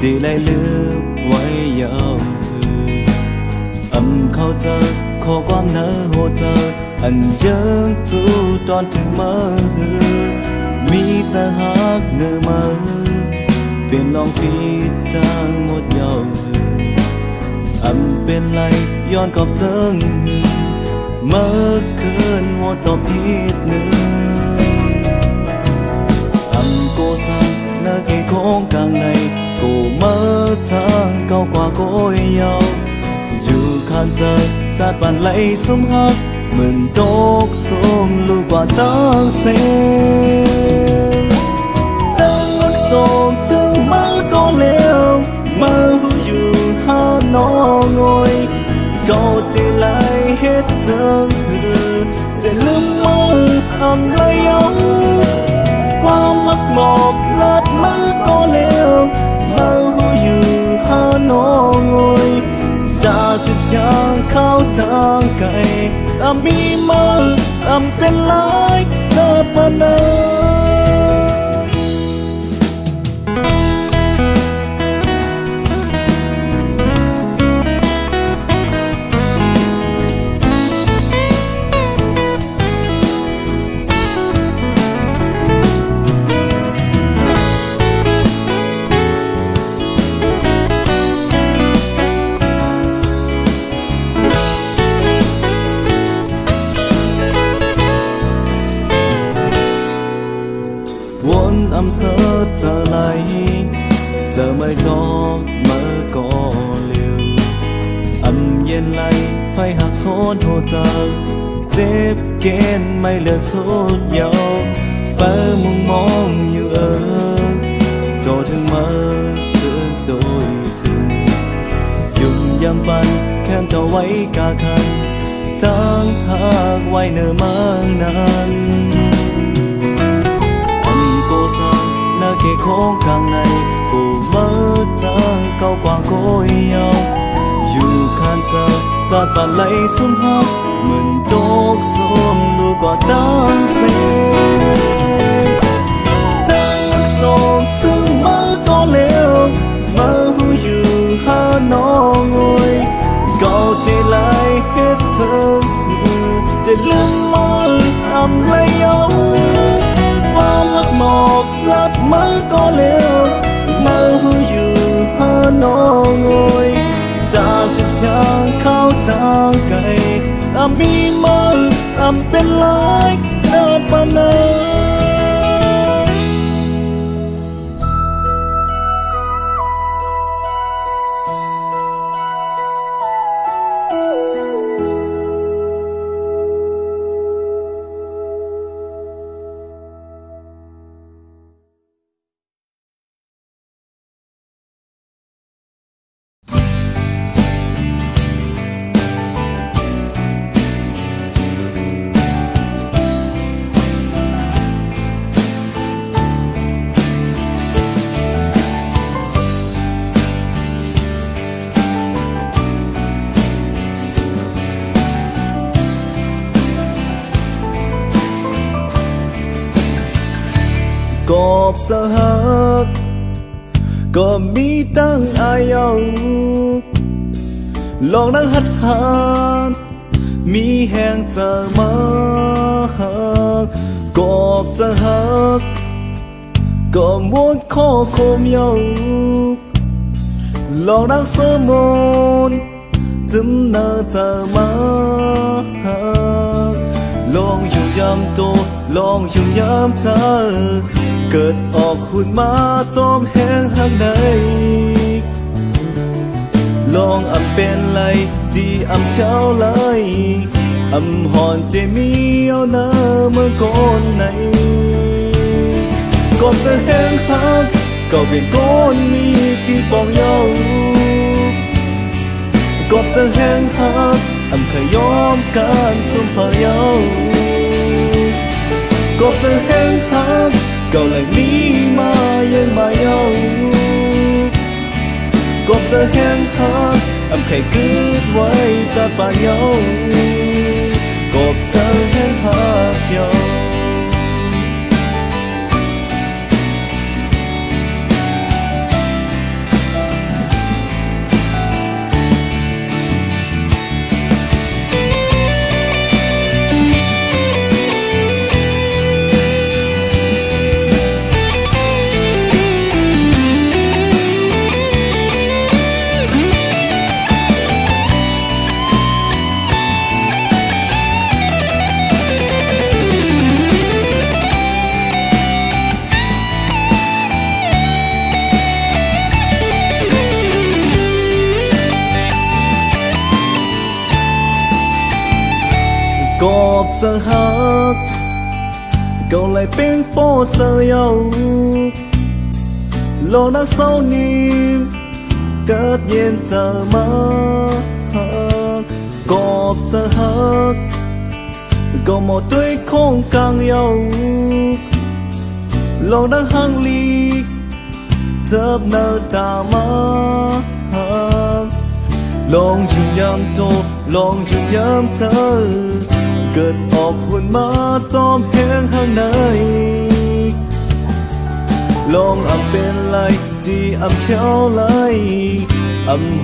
ที่ได้ลืมไว้ยาวเข้าเจอข้อความเนื้อหัวใจอันยังจูตอนถึงมือมีจะหักเนื้อมือเปลี่ยนลองผิดจางหมดยาวเป็นไรย้อนกอบเจิงเมื่อคืนหัวตอบผิดเนื้อโกซังเนื้อเกโค้งกลางในกูเมื่อทางเก่ากว่าก้อยยาวอยู่ข้างเธอจัดปันไหลสมหักเหมือนตกสมลูกกว่าตั้งเส้นจังรักส่งถึงมาก็เลี้ยวมาหูอยู่หาน้องงอยก็จะไหลเหตุเธอจะลืมมือไหลยาวความมักหมอบลาดมือก็เลี้ยวมาหูอยู่หาน้องงอยจะสิบอย่างเข้าทางไกลมีมือเป็นลายเธอปะเนวนเสอเธอไหลจะไม่จองเมื่อก่อเลี้ยวเย็นไหลไฟหักโซนหัวใจเจ็บเกณฑ์ไม่เหลือสุดยาวเปิดมุมมองอยู่โตถึงมาเกินโดยถึงยุ่งยำปันแค่ต่อไว้กาคันตั้งหากไว้เนื้อมังนั้นโกซังเนื้อเกโค้งกลางในกูเมื่อทางเก่ากว่าก้อยยาวอยู่ข้างเธอจัดปันไหลสุ่มหักเหมือนตกสมลูกกว่าตั้งเส้นจังรักส่งถึงมือก็เลี้ยวมาหูอยู่หาน้องงอยก็จะไหลเหตุเธอจะลืมมือไหลยาวความรักหมอกลัดมือก็เลี้ยวมาหูอยู่หาน้องงอยจะสิบอย่างเข้าทางไกลมีมือเป็นลายเธอปะเนกอบจะหักก็มีตั้งอายเอาลองนั่งหัดหานมีแห่งจะมาหักกอบจะหักก็ม้วนข้อโคมเยาลองนั่งเสมนจึมเนื้อจะมาหักลองอยู่ยามโตลองอยู่ยามเธอเกิดออกหุ่นมาจอมแห้งหักในลองเป็นไรที่เช้าเลย hòn tê mi ao nơ mơ con này còn giờ hẹn hò cậu biển con mi thì bong nhau còn giờ hẹn hò khởi yom can xuân phơi nhau còn giờ hẹn hò cậu lại mi mà yên mà nhau còn giờ hẹn hò khởi cứ quay ra và nhau còn giờ hẹn hò nhau cọp giờ hát cậu lại bên phố giờ yêu lo nắng sau niềm cất nhiên giờ mơ cọp giờ hát cậu một tuổi không càng yêu lo nắng hàng ly thấp nở ta mơ lòng chung yam tô lòng chung yam thơเกิดออกหุ่นมาจอมแห้งข้างในลองเป็นไรที่เช้าไร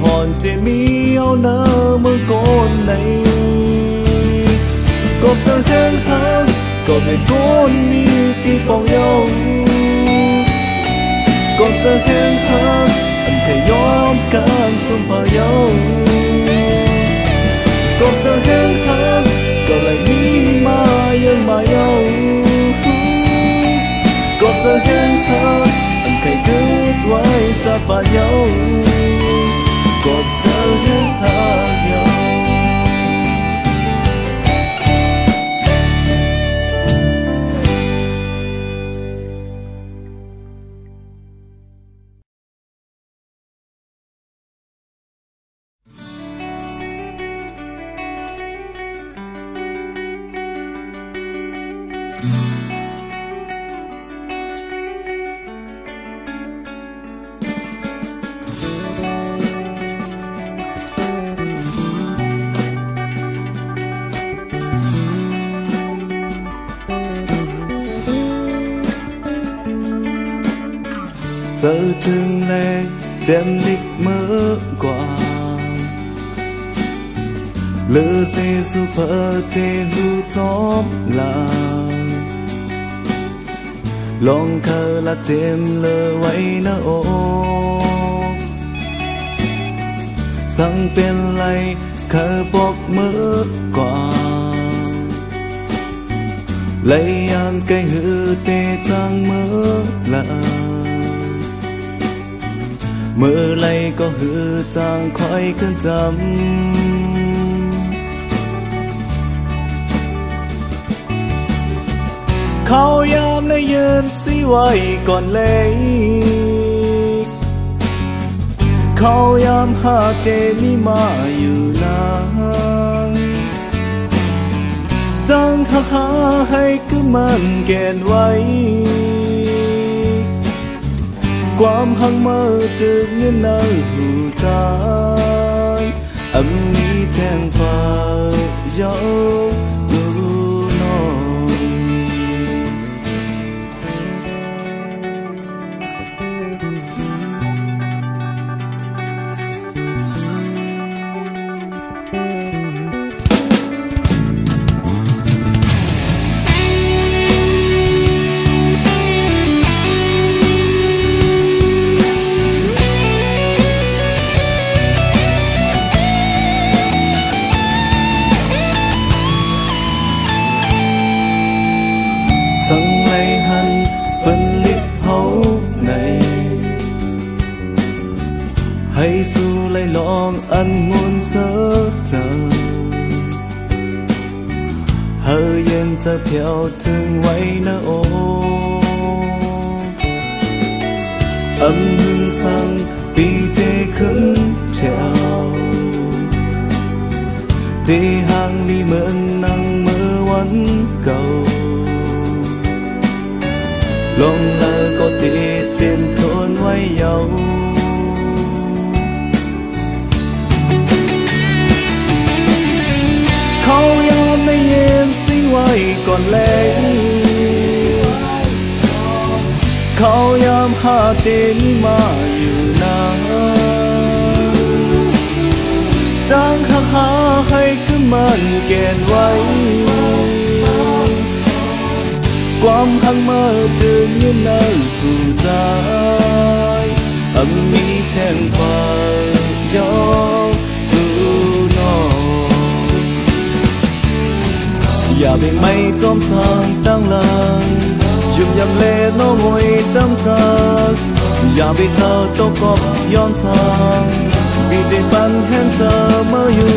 หอนจะมีเอาเนื้อมือก้นในก็จะแห้งหักก็ไม่ก้นมีที่ปองเยาก็จะแห้งหักแค่ยอมการสมพยาก็จะแห้งหักก็lạiมีมายังมาเยาก็จะเห็นเธอใครคิดไว้จะป่าเยาก็จะเห็นเธอเยาgiờ chừng này tem lịch mơ qua lỡ xe super tê hu top là lòng khờ là tem lỡ quay nở ô sang bên lại khờ bọc mơ qua lấy ăn cây hư tê trang mơ là mơ lại có hư trang khói cơn dầmเขายามในยืนสิไว้ก่อนเลยเขายามหาเจมีมาอยู่นานจังหาให้คือมันเกณฑ์ไว้ความหังมือตึกเงินในหูใจมีแทงฟ้าเย้าดูนอนhay su lấy lòng ăn muôn giấc chờ จะเพียวถึงไว้นะโอâm hương sang vì tê khấn trèo tê hàng đi mượn nắng mơ quấn cầu lòng là có tê tên thôn quay nhau khâu nhau mấy em sinh quay còn lẽ khâu yam ha tên màอยู่นะตั้งหักหาให้คือมันเกณฑ์ไว้ความหักมาถึงยืนในผู้ใจมีแทงฟ้าย้อนดูนออย่าเบ่งไม่จอมสร้างตั้งหลังchùm nhầm lệ nó ngồi tâm thậtอย่าไปเธอตกกบย้อนสางvì tình bằng hẹnเธอเมื่ออยู่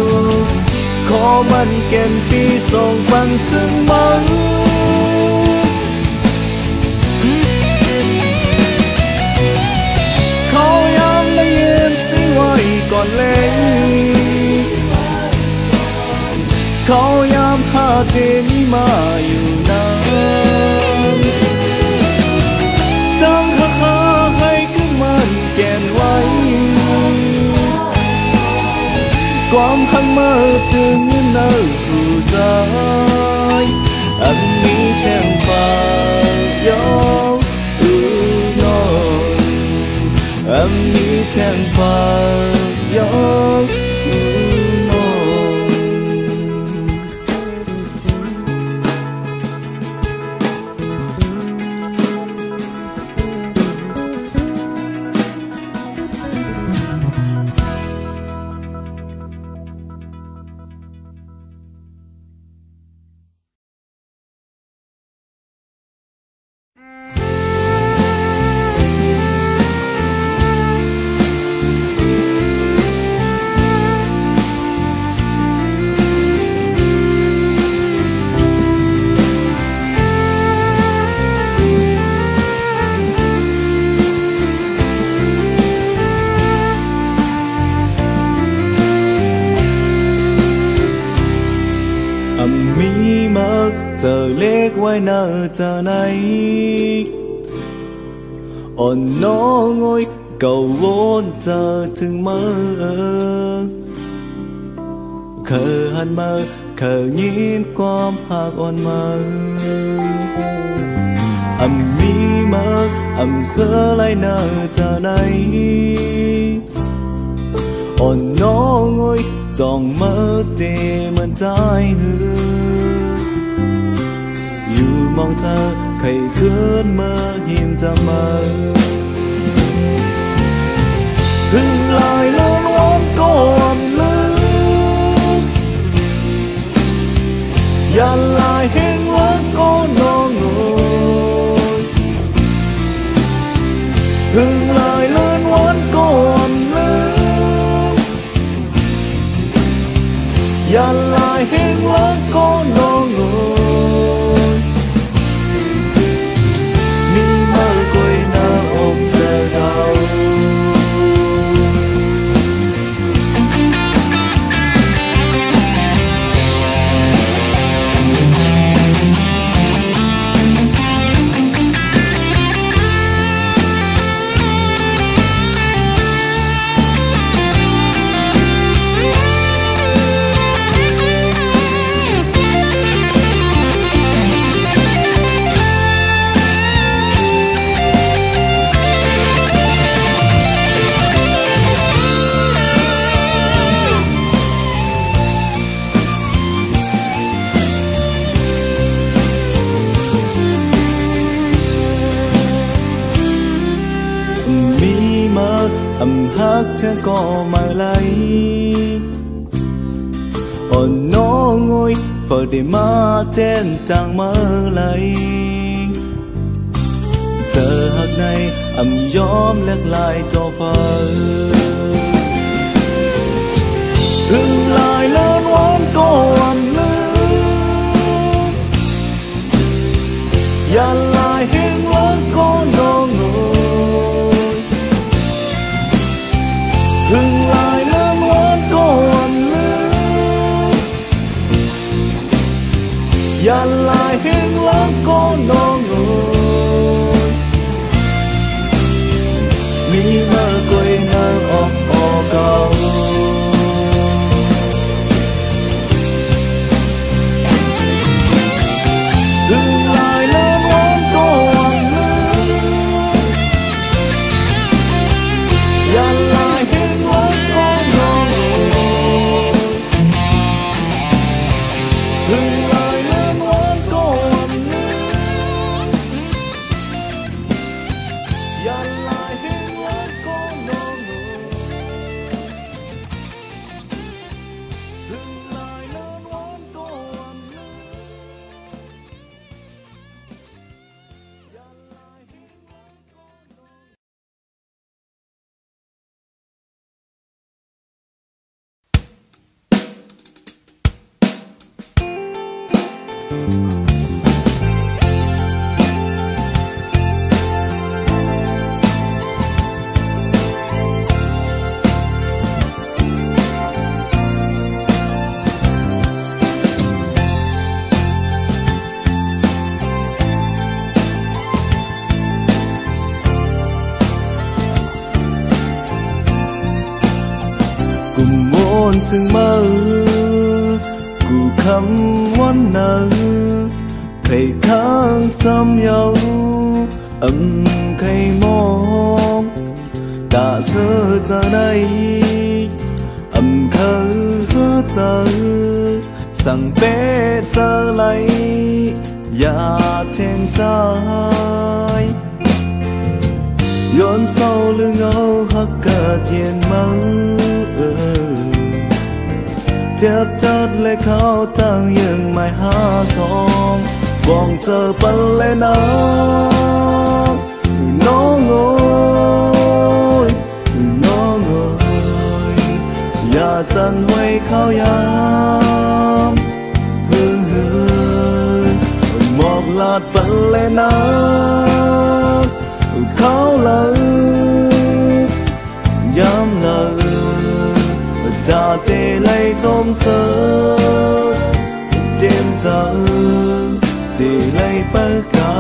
ขอมันเก็บปีส่งบันถึงมันเขายังไม่เย็นสิไว้ก่อนเล่นเขายังหาเจนี่มาอยู่นะตั้งหักหาให้คือมันแก่นไว้ความหักมาถึงเนื้อผู้ใจอันนี้แจ้งฟ้ายกนอนอันนี้แจ้งฟ้ายกgiờ lết quay nở giờ này ôn nó ngồi cầu vốn giờ thường mơ khờ hằn mơ khờ nhìn qua hạc ôn mơ mi mơ sơ lại nở giờ này ôn nó ngồi dòng mơ để mình trái hưมองเธอใครคืนเมื่อหิมจะมาพึ่งลายล้อนวอนก่อนลืมอย่าลายเฮงละก็นองโง่พึ่งลายล้อนวอนก่อนลืมอย่าลายเฮงละก็นองโง่ฮักเธอก็มาไล่อ่อนน้องงอยเฝ้าได้มาเต้นจางมาไล่เธอฮักในยอมเล็กลายจอฟ้าพึ่งลายเลินวอนก่อนลืม ถึงมือกูคำวันเนอใครข้างจำยาวใครมองกะเสื้อจะได้เคยเจอสั่งเป๊ะเจอไหลอย่าเทียงใจย้อนเศร้าหรือเงาหักเกิดเย็นมาเจ็บจัดเลยเขาตั้งยังไม่หาสองวองเจอปันเลยนะน้องโอยน้องโอยอย่าจันไว้เขายามหมอกลาดปันเลยนะเขาเลยย้ำเลยจะเจเลยจมเสือเต็มใจเจเลยปากกา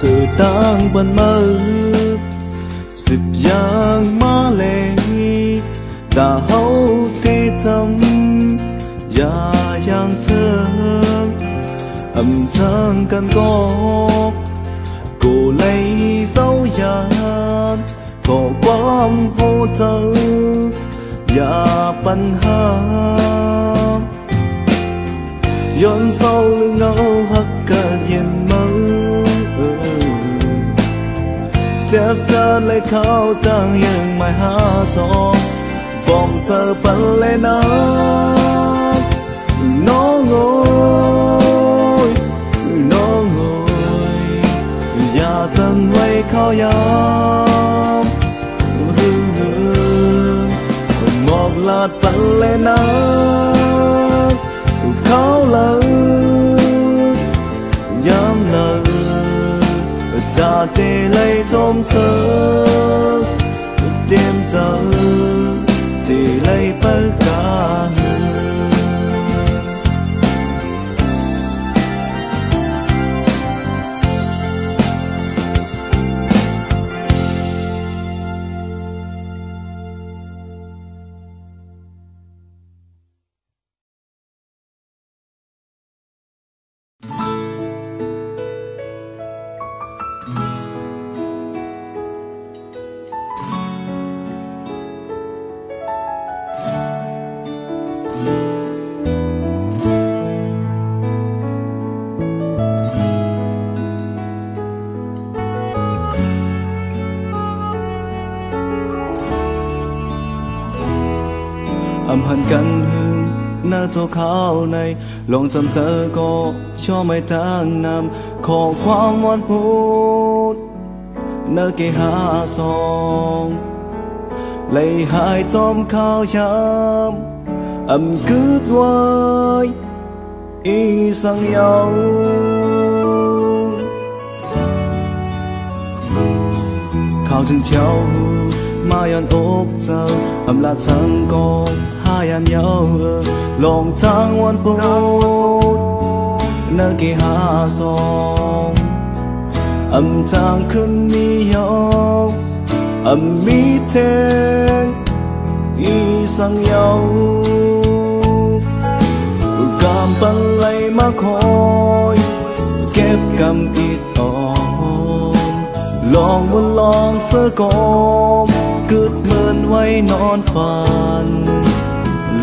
สื่อต่างบันมือสิบอย่างมาเลยจะเฮาที่จำอย่าอย่างเธอทางกันก็กูเลยเศร้าอยากขอความโหเจออย่าปัญหาย้อนเศร้าหรือเงาหักกันเย็นมือเจ็บจัดเลยเขาตั้งยังไม่หาสองบอกเธอปันเลยนะน้องโอยน้องโอยอย่าทำไว้เขายามหมอกลาดปันเลยนะเขาเลยย้ำเลยจะเจเลยจมเสือเตรียมเจอเจเลยปากกาหันกันหึงหน้าโจข้าวในลองจำเธอก็ชอบไม่จางนำขอความหวานพูดเนื้อเกหาสองเลยหายจอมข้าวช้ำกึดไว้อีสังเยาข้าวถึงเช้ามายันอกเจ้าลาทั้งกองหายันเยาลองทางวันโปรดเนื้อเกหาสองทางขึ้นมีเยามีเทงอีสังเยากำปันไหลมาคอยเก็บกำอิดอ่อนลองบนลองเสื้อกอมกึดเหมือนไว้นอนฝัน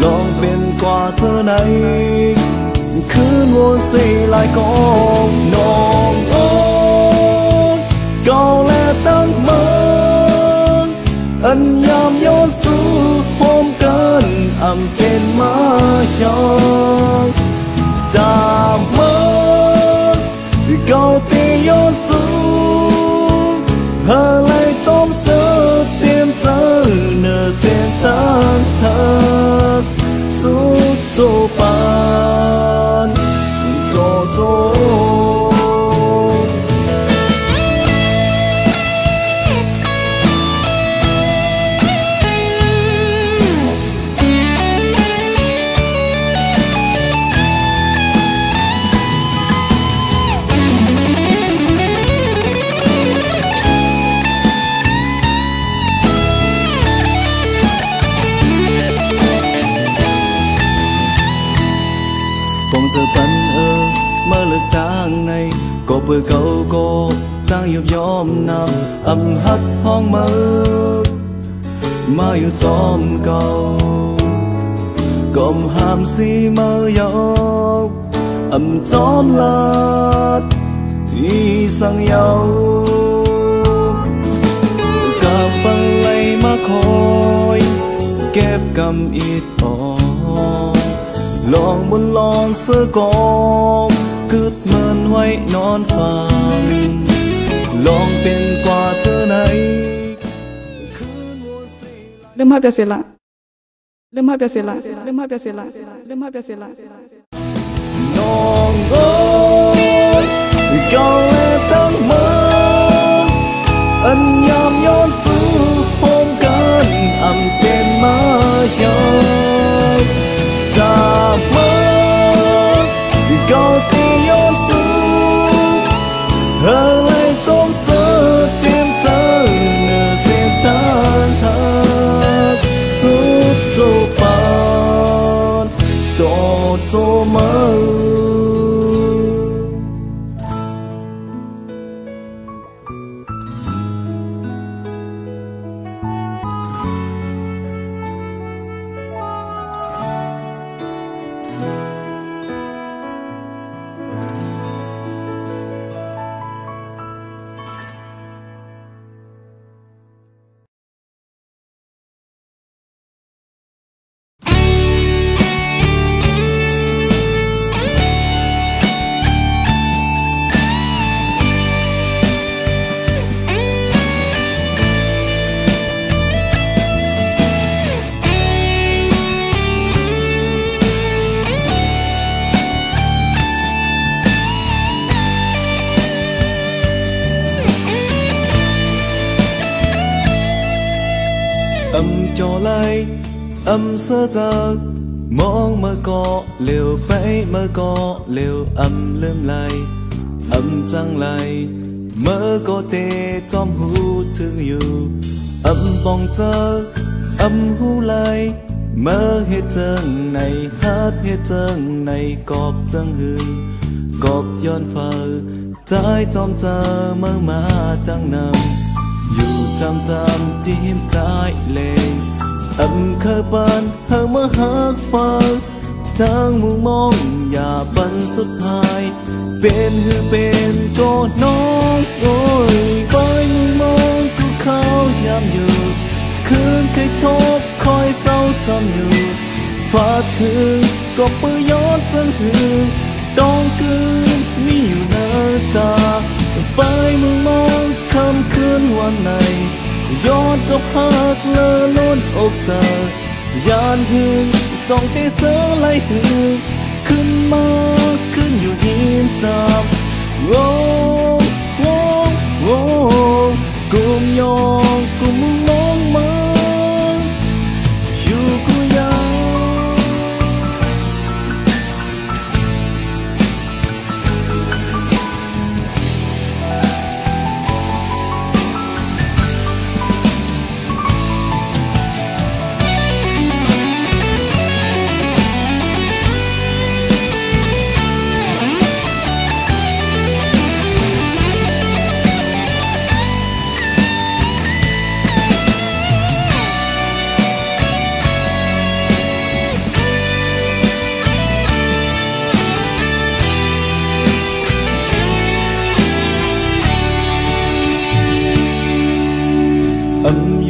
ลองเป็นกว่าเธอไหนคืนวันสีลายกองน้องโอ้ก็และตั้งเมืองอันยามย้อนสู่พร้อมกันเป็นมาชองจากเมืองก็ที่ย้อน xuống hờ lại tóm sơ tiêm tơ nở sen tan thật suốt tô pan tô tô phong giờ bắn mơ lực tháng này có bờ câu có trang yêu gióm nào âm hắt hoang mơ mà yêu gióm cầu gồm hàm si mơ yêu âm gióm lát y sang nhau cả băng lây mà khói kép cầm ít bỏ lองบุญลองเสื้อกองกึดเมินไว้นอนฟังลองเป็นกว่าเธอไหนเริ่มมาเปียเสร็จละเริ่มมาเปียเสร็จละเริ่มมาเปียเสร็จละเริ่มมาเปียเสร็จละน้องเอ้ยก่อนและตั้งมืออันยามย้อนสู้พร้อมกันอันเป็นมาเช้าจากเมื่อก็ที่ย้อนสู่อะไรจมเสือเตรียมเธอเนื้อเส้นทางหักสุดโจปานโตโจมาcho lại sơ giờ mong mơ có liều bẫy mơ có liều lơm lại trăng lại mơ có tê trong hú thương yêu bong tơ hú lại mơ hết chân này hát hết chân này cọp chân hương cọpย้อนphờ trái trong tơ mơ mà tăng nằmอยู่จำที่หิมใจเลงเคยปันเฮามาหักฟ้าทางมุมมองอย่าปันสุดท้ายเป็นหรือเป็นก็น้องโอ้ยไปมุมมองกูเข้ายามอยู่คืนเคยทบคอยเศร้าจำอยู่ฟาดหึงก็ปื้อย้อนจังหึงต้องคืนมีอยู่หน้าตาไปมุมมองคำคืนวันไหนย้อนก็พักเลอล้นอกเธอยานหึงจ้องตีเสือไล่หึงขึ้นมาขึ้นอยู่หินจามโอ้โอ้โอ้กุมยองกุมมุงมองมาอยู่กูยา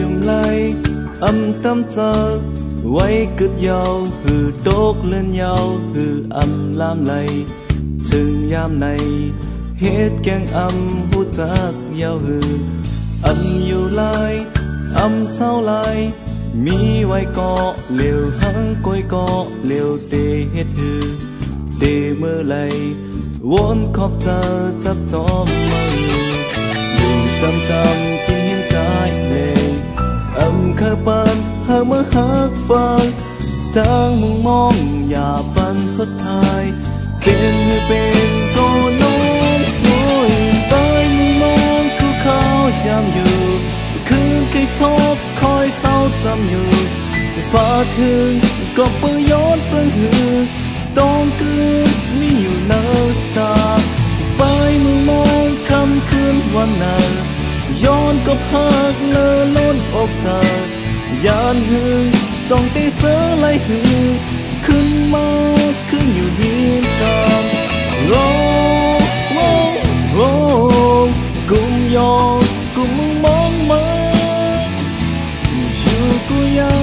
dùng lại tâm giờ quay cực giàu hừ đốt lên nhau hừ làm lầy thường yam này เฮ็ดแกงหูจักยาวหืออยู่ลายเศร้าลายมีไว้เกาะเหลวหังก้อยเกาะเหลวเตเฮ็ดหือเดเมื่อไรวนขอบเจอจับจอมมืออยู่จำจริงยังใจเลยเคยปันหาเมื่อหักฟังทางมุงมองอย่าปันสุดท้ายเป็นให้เป็นก็น้องโอยไปมุงมองกูเขาช้ำอยู่คืนเคยทบคอยเศร้าจำอยู่ฟ้าถึงก็เปื้อย้อนจังหือต้องคืนมีอยู่เนื้อตาไปมุงมองคำคืนวันนั้นย้อนก็พักเนื้อล้นอกเธอยานหึงจ้องตีเสือไหลหึงขึ้นมาขึ้นอยู่หิมทางโอ้โอ้โอ้กุมยองกุมมึงมองมาอยู่กูยัง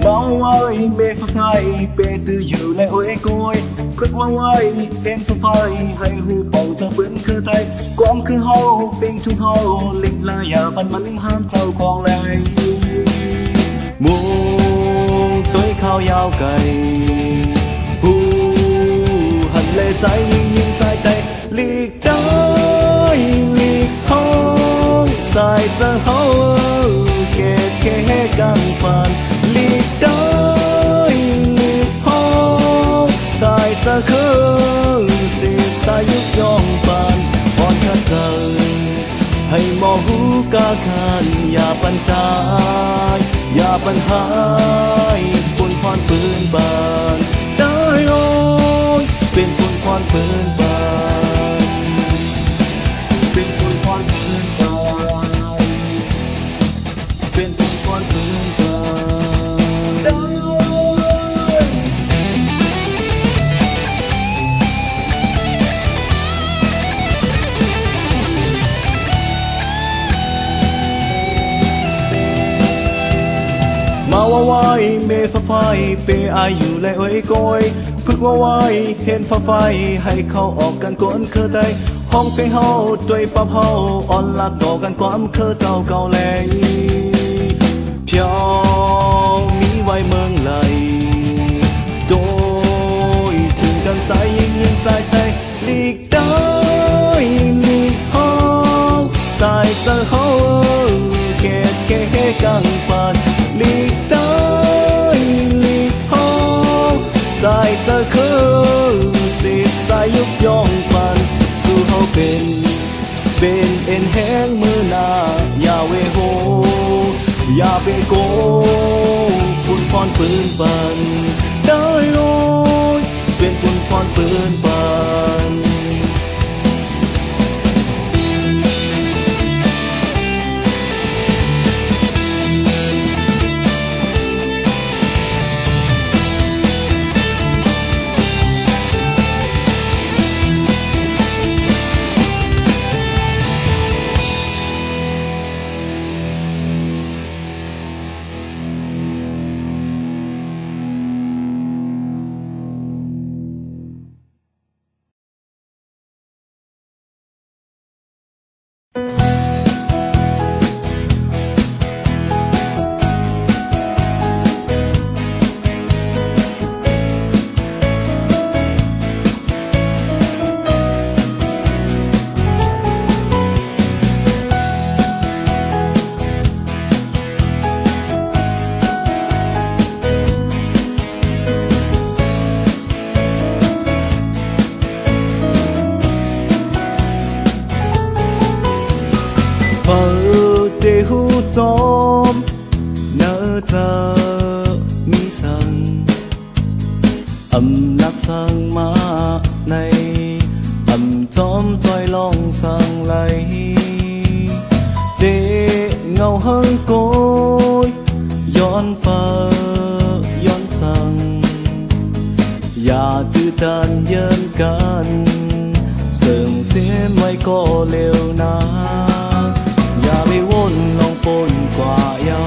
Mau ơi mê phá phai bê tư dù lại ôi côi Khuyết quang ơi em phá phai hay hù bầu cho bướn khơ tay Quam khơ hâu phênh trung hâu Linh la ya văn mắn ham trao khoang lại Mù khơi khao yao cày Hù hẳn lệ trái nhìn trái tay Liệt đáy liệt hông Sai chân hâu kê kê găng phàn Liệt đáy liệt hông Sai chân khơi xịp xa giúp dòng phàn Hòn khát giờ hay mò hú ca khănอย่าปันตายอย่าปันหายปนความปืนบานได้โอ้ยเป็นปนความปืนบานเป็นปนความปืนบานเป็นปนความปืนบานได้มาว่าไว้เมฆฟ้าไฟเปอายอยู่และเอ้ยก้อยพึกว่าไว้เห็นฟ้าไฟให้เขาออกกันก้นเคอใจห้องเฟยเฮาด้วยปั๊บเฮาอ่อนลักต่อกันความเคอเจ้าเก่าแหลงเพียวมีไว้เมืองไหลโดยถึงกันใจยิ่งใจไทยหลีกได้หลีกเฮาสายเจอเฮาเกตเกกังปันหลีกได้หลีกห้องสายเจอคือสิบสายยุบย่องปันสู้เขาเป็นเอ็นแห้งมือหน้าอย่าเวโหอย่าไปโกปุ่นพรปืนปันได้โอ้ยเป็นปุ่นพรปืนปัน จมเนื้อเธอมีสังอำนักสังมาในอำจอมจอยลองสังไหลเจเงาหังโกยย้อนฟ้าย้อนสังอย่าตื้อตันเยินกันเสื่อมเสียไม่ก็เร็วนะอย่าไปวนลองปนกว่าเยา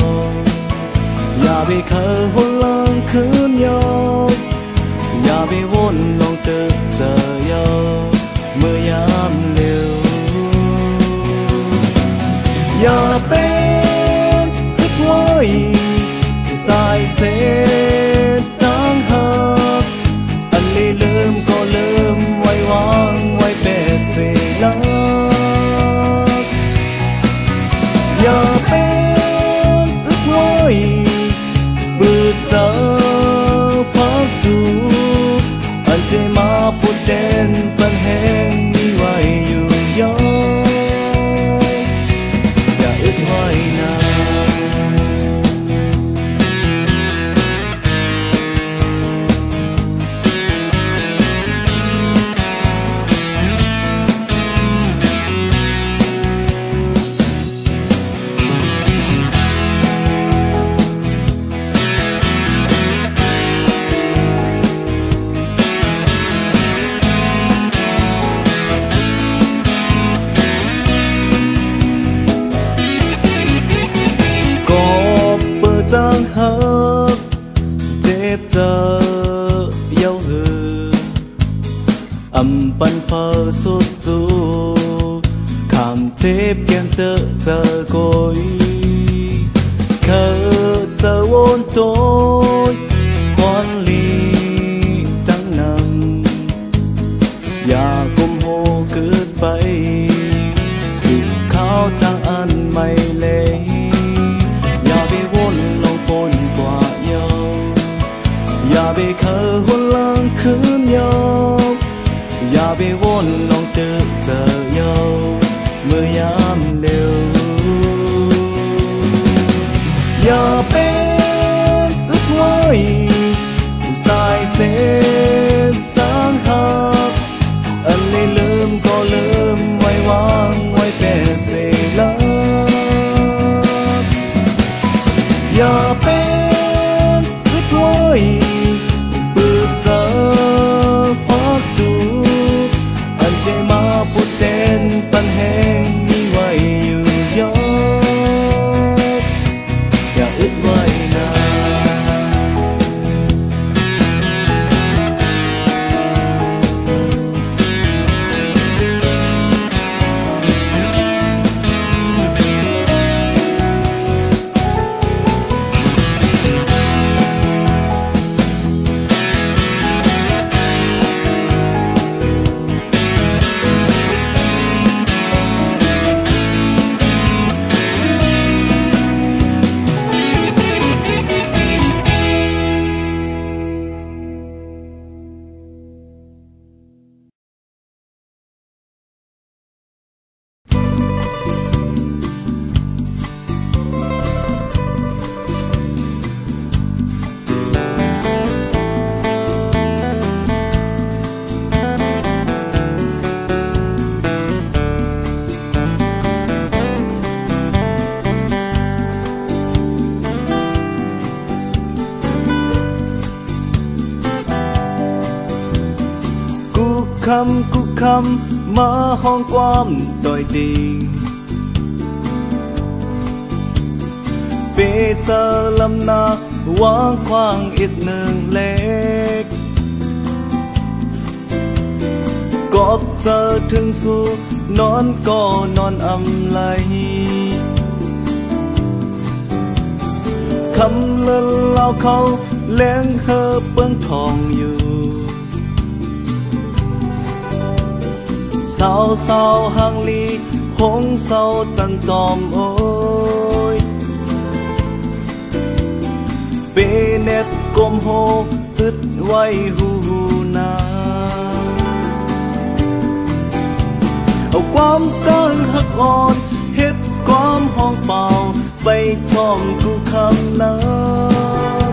อย่าไปเคยหุ่นลังคืนยาวอย่าไปวนลองเติบเจอเยาเมื่อยามเร็วอย่าเป็นทึกไว้สายเส้นทางหักอันนี้ลืมก็ลืมไว้วางไว้เป็นเสียลักอย่าเป็นทึกไว้เปิดเจอพักดูอันที่มาพูดเด่นปันแห้งมีไว้อยู่ยาวอึดไว้นะตั้งหักเจ็บเจอเย้าหืออำปันเฝ้าสุดจูคำเจ็บเกียนเตอเจอโกยเคยเจอวนโตยควันลีจังนำอย่ากุมโหเกิดไปสุดข้าวตั้งอันไม่เล่อย่าไปวนลองปนกว่าเยาอย่าไปเคยหุ่นลังคืนยาวอย่าไปวนลองเจอเจอเยาเมื่อยามเร็วอย่าเป็นอึดไว้สายเส้นจางหักอันนี้ลืมก็ลืมไว้วางไว้เป็นเสียลักอย่าเป็นอึดไว้เปิดเจอฟักดูอันที่มาพูดเต้นปันแห้งมีไว้อยู่ยาวอย่าอึดไว้นะกุคำมาห้องความดอยดีเปเจอลำนาวางควางอีกหนึ่งเล็กกอบเจอถึงสู่นอนก็นอนอำไลคำเล่นเล่าเขาเลี้ยงเฮอเปิ้งทองอยู่สาวสาวห่างลีหงเศร้าจันจอมโอ้ยเปเน็ตกลมโหอึดไว้หูนาเอาความตั้งหักอ่อนเฮ็ดความห้องเป่า ไปท่องกูคำนัก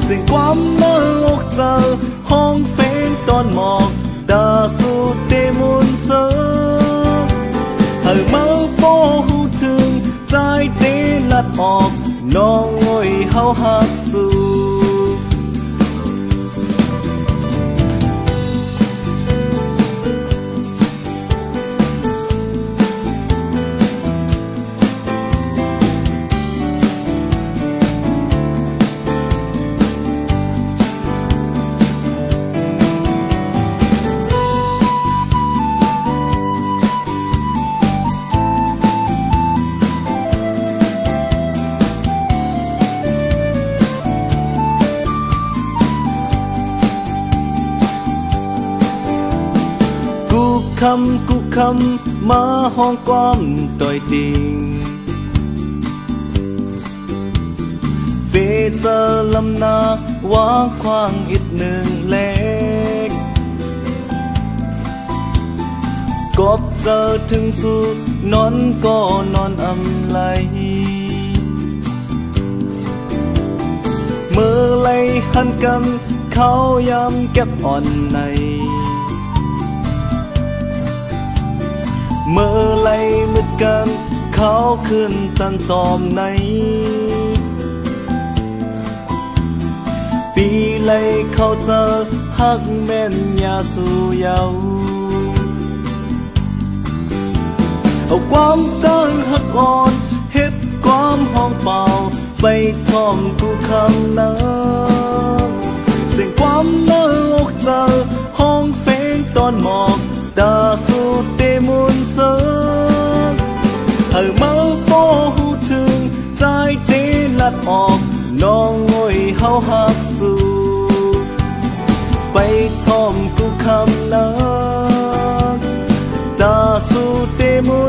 เสียงความน่าอกเจอห้องเฟ้งตอนหมอกดาสูดเดมุนเซอหากเมาโปหูถึงใจเดลัดออกน้องโอยเฮาหักสู้กูคำมาห้องความต่อยติงเปเจอลำนาวางควางอีกหนึ่งเล็กกบเจอถึงสู่นอนก็นอนอำไลเมื่อไรหันกันเขายำเก็บอ่อนในเมื่อไรมืดกันเขาขึ้นจันจอมในปีไรเขาเจอหักแม่นยาสู่เยาเอาความตั้งหักอ่อนเฮ็ดความห้องเปล่าไปท่องกูคำนักเสียงความน่าอกเจอห้องเฟ้งตอนหมอกดาสูดเดมุนเซอหากเมาโปหูถึงใจเดลัดออกน้องโอยเฮาหักสู้ไปท่อมกูคำนักดาสูดเดมุน